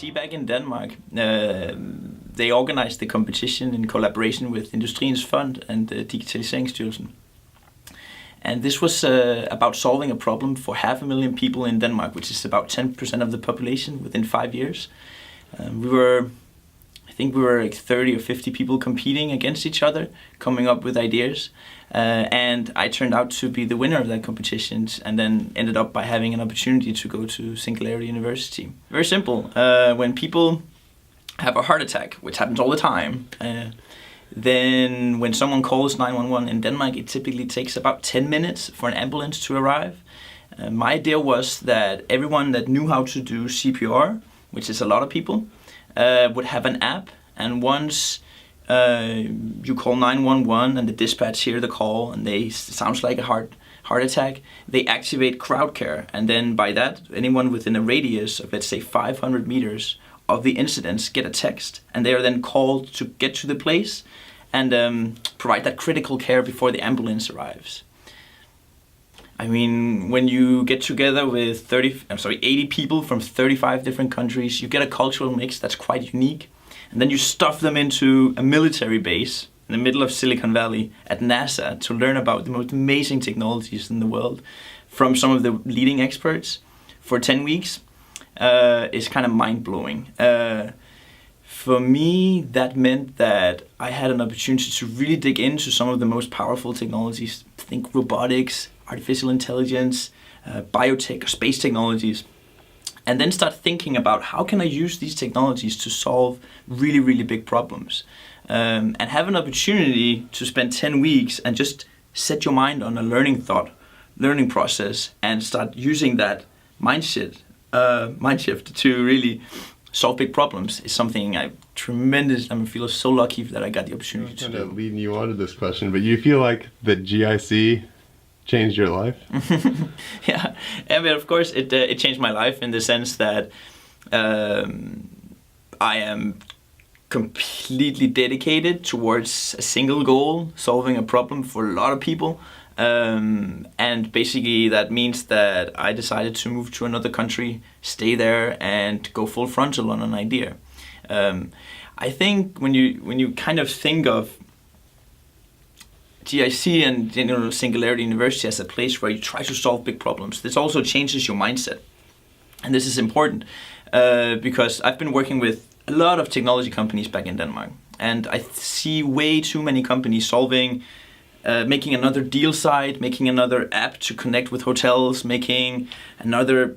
GIC back in Denmark, they organized the competition in collaboration with Industriens Fund and Digitaliseringsstyrelsen. And this was about solving a problem for 500,000 people in Denmark, which is about 10% of the population within 5 years. I think we were like 30 or 50 people competing against each other, coming up with ideas. And I turned out to be the winner of that competition, and then ended up by having an opportunity to go to Singularity University. Very simple. When people have a heart attack, which happens all the time, then when someone calls 911 in Denmark, it typically takes about 10 minutes for an ambulance to arrive. My idea was that everyone that knew how to do CPR, which is a lot of people, would have an app, and once you call 911 and the dispatch hear the call and it sounds like a heart attack, they activate crowd care, and then by that, anyone within a radius of, let's say, 500 meters of the incidents get a text, and they are then called to get to the place and provide that critical care before the ambulance arrives. I mean, when you get together with 80 people from 35 different countries, you get a cultural mix that's quite unique. And then you stuff them into a military base in the middle of Silicon Valley at NASA to learn about the most amazing technologies in the world from some of the leading experts for 10 weeks. Is kind of mind-blowing. For me, that meant that I had an opportunity to really dig into some of the most powerful technologies. Think robotics, artificial intelligence, biotech, or space technologies, and then start thinking about how can I use these technologies to solve really, really big problems, and have an opportunity to spend 10 weeks and just set your mind on a learning process, and start using that mind shift to really solve big problems is something I feel so lucky that I got the opportunity to do. I'm leading you on to this question, but you feel like the GIC changed your life? Yeah, I mean, of course, it changed my life in the sense that I am completely dedicated towards a single goal, solving a problem for a lot of people. And basically that means that I decided to move to another country, stay there, and go full frontal on an idea. I think when you kind of think of GIC and Singularity University as a place where you try to solve big problems, this also changes your mindset. And this is important because I've been working with a lot of technology companies back in Denmark, and I see way too many companies making another deal site, making another app to connect with hotels, making another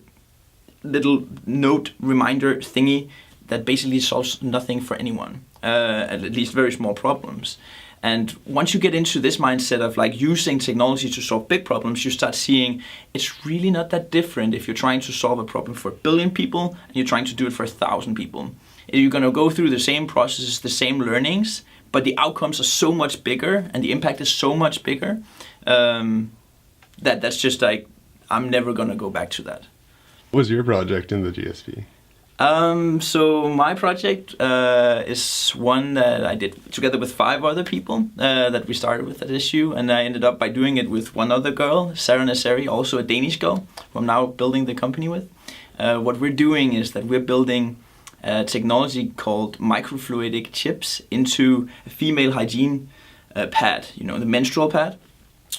little note reminder thingy that basically solves nothing for anyone, at least very small problems. And once you get into this mindset of like using technology to solve big problems, you start seeing it's really not that different if you're trying to solve a problem for 1 billion people and you're trying to do it for 1,000 people. You're going to go through the same processes, the same learnings, but the outcomes are so much bigger and the impact is so much bigger that's just like, I'm never going to go back to that. What was your project in the GSP? So my project is one that I did together with 5 other people that we started with that issue, and I ended up by doing it with one other girl, Soren, also a Danish girl, who I'm now building the company with. What we're doing is that we're building technology called microfluidic chips into a female hygiene pad, the menstrual pad,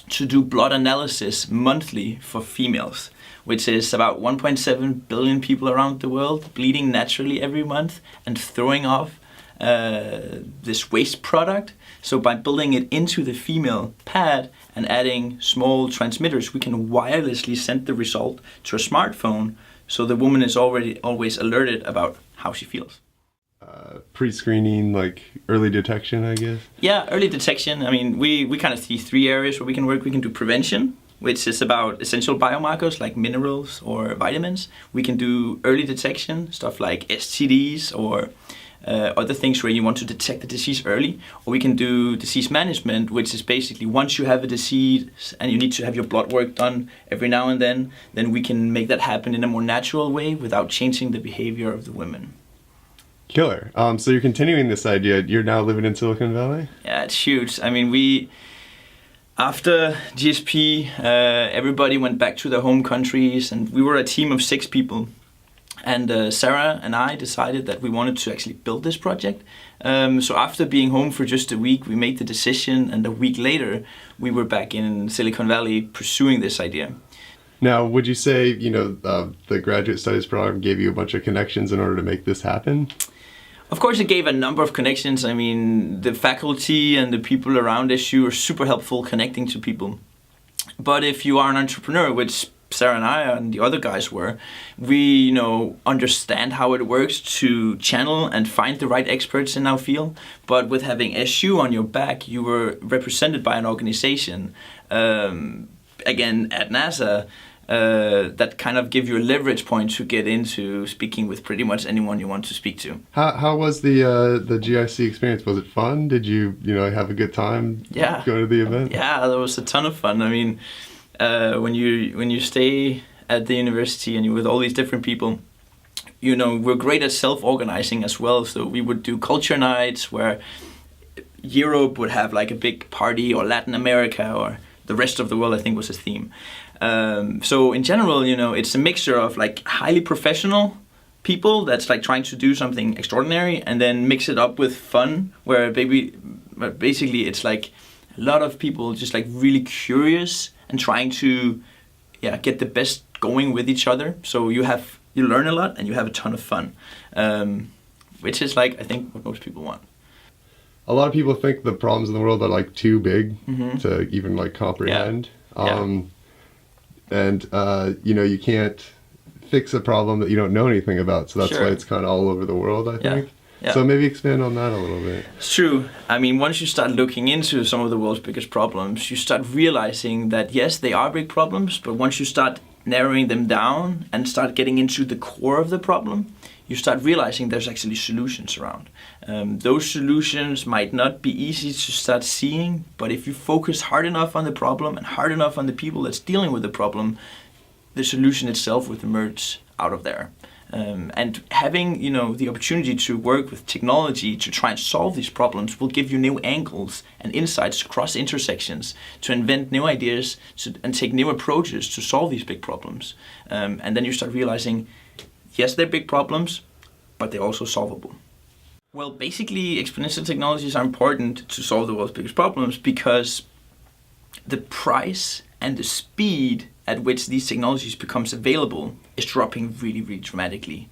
to do blood analysis monthly for females, which is about 1.7 billion people around the world bleeding naturally every month and throwing off this waste product. So by building it into the female pad and adding small transmitters, we can wirelessly send the result to a smartphone, so the woman is always alerted about how she feels. Pre-screening, like early detection, I guess? Yeah, early detection. I mean, we kind of see 3 areas where we can work. We can do prevention, which is about essential biomarkers like minerals or vitamins. We can do early detection, stuff like STDs or other things where you want to detect the disease early. Or we can do disease management, which is basically once you have a disease and you need to have your blood work done every now and then we can make that happen in a more natural way without changing the behavior of the women. Killer. So you're continuing this idea. You're now living in Silicon Valley? Yeah, it's huge. I mean, after GSP, everybody went back to their home countries, and we were a team of 6 people. And Sarah and I decided that we wanted to actually build this project. So after being home for just a week, we made the decision, and a week later, we were back in Silicon Valley pursuing this idea. Now, would you say, the graduate studies program gave you a bunch of connections in order to make this happen? Of course, it gave a number of connections. I mean, the faculty and the people around SU are super helpful connecting to people. But if you are an entrepreneur, which Sarah and I and the other guys were, we, understand how it works to channel and find the right experts in our field. But with having SU on your back, you were represented by an organization, again at NASA, that kind of give you a leverage point to get into speaking with pretty much anyone you want to speak to. How was the GIC experience? Was it fun? Did you have a good time? Yeah. Going to the event? Yeah, there was a ton of fun. I mean, when you stay at the university and you're with all these different people, we're great at self-organizing as well. So we would do culture nights where Europe would have like a big party, or Latin America, or the rest of the world, I think, was a theme. So in general, it's a mixture of like highly professional people that's like trying to do something extraordinary, and then mix it up with fun, where basically it's like a lot of people just like really curious and trying to get the best going with each other. So you learn a lot and you have a ton of fun, which is like, I think, what most people want. A lot of people think the problems in the world are like too big to even like comprehend. And you can't fix a problem that you don't know anything about. So that's why it's kind of all over the world, I think. Yeah. So maybe expand on that a little bit. It's true. I mean, once you start looking into some of the world's biggest problems, you start realizing that yes, they are big problems, but once you start narrowing them down and start getting into the core of the problem, you start realizing there's actually solutions around. Those solutions might not be easy to start seeing, but if you focus hard enough on the problem and hard enough on the people that's dealing with the problem, the solution itself will emerge out of there. And having, the opportunity to work with technology to try and solve these problems will give you new angles and insights across intersections to invent new ideas and take new approaches to solve these big problems. And then you start realizing, yes, they're big problems, but they're also solvable. Well, basically, exponential technologies are important to solve the world's biggest problems because the price and the speed at which these technologies becomes available is dropping really, really dramatically.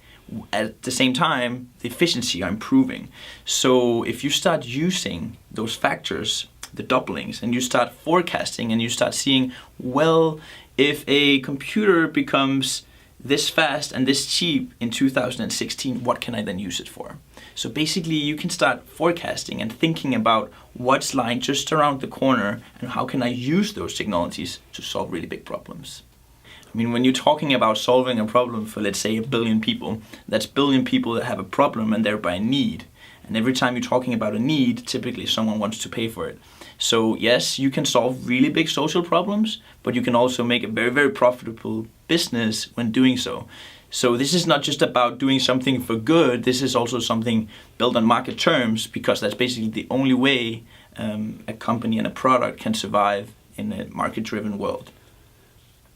At the same time, the efficiency are improving. So if you start using those factors, the doublings, and you start forecasting and you start seeing, well, if a computer becomes this fast and this cheap in 2016, what can I then use it for? So basically you can start forecasting and thinking about what's lying just around the corner and how can I use those technologies to solve really big problems. I mean, when you're talking about solving a problem for, let's say, 1 billion people, that's 1 billion people that have a problem and thereby a need. And every time you're talking about a need, typically someone wants to pay for it. So yes, you can solve really big social problems, but you can also make a very, very profitable business when doing so. So this is not just about doing something for good, this is also something built on market terms, because that's basically the only way a company and a product can survive in a market-driven world.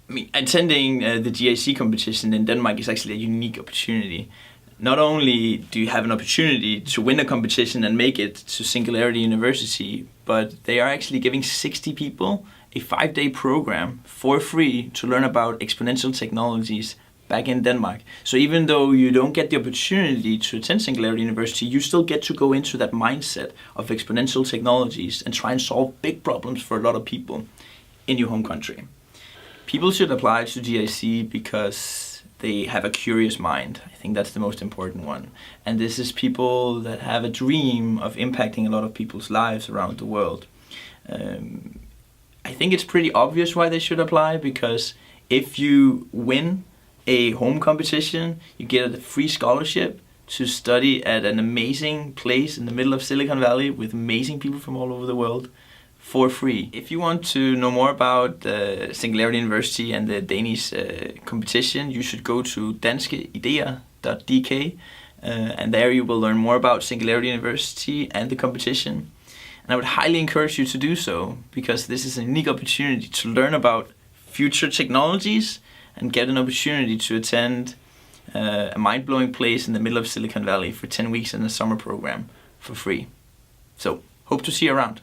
I mean, attending the GIC competition in Denmark is actually a unique opportunity. Not only do you have an opportunity to win a competition and make it to Singularity University, but they are actually giving 60 people a 5-day program for free to learn about exponential technologies back in Denmark. So even though you don't get the opportunity to attend Singularity University, you still get to go into that mindset of exponential technologies and try and solve big problems for a lot of people in your home country. People should apply to GIC because they have a curious mind. I think that's the most important one. And this is people that have a dream of impacting a lot of people's lives around the world. I think it's pretty obvious why they should apply, because if you win a home competition, you get a free scholarship to study at an amazing place in the middle of Silicon Valley with amazing people from all over the world for free. If you want to know more about Singularity University and the Danish competition, you should go to danske ideer.nu, and there you will learn more about Singularity University and the competition. And I would highly encourage you to do so, because this is a unique opportunity to learn about future technologies and get an opportunity to attend a mind-blowing place in the middle of Silicon Valley for 10 weeks in a summer program for free. So, hope to see you around.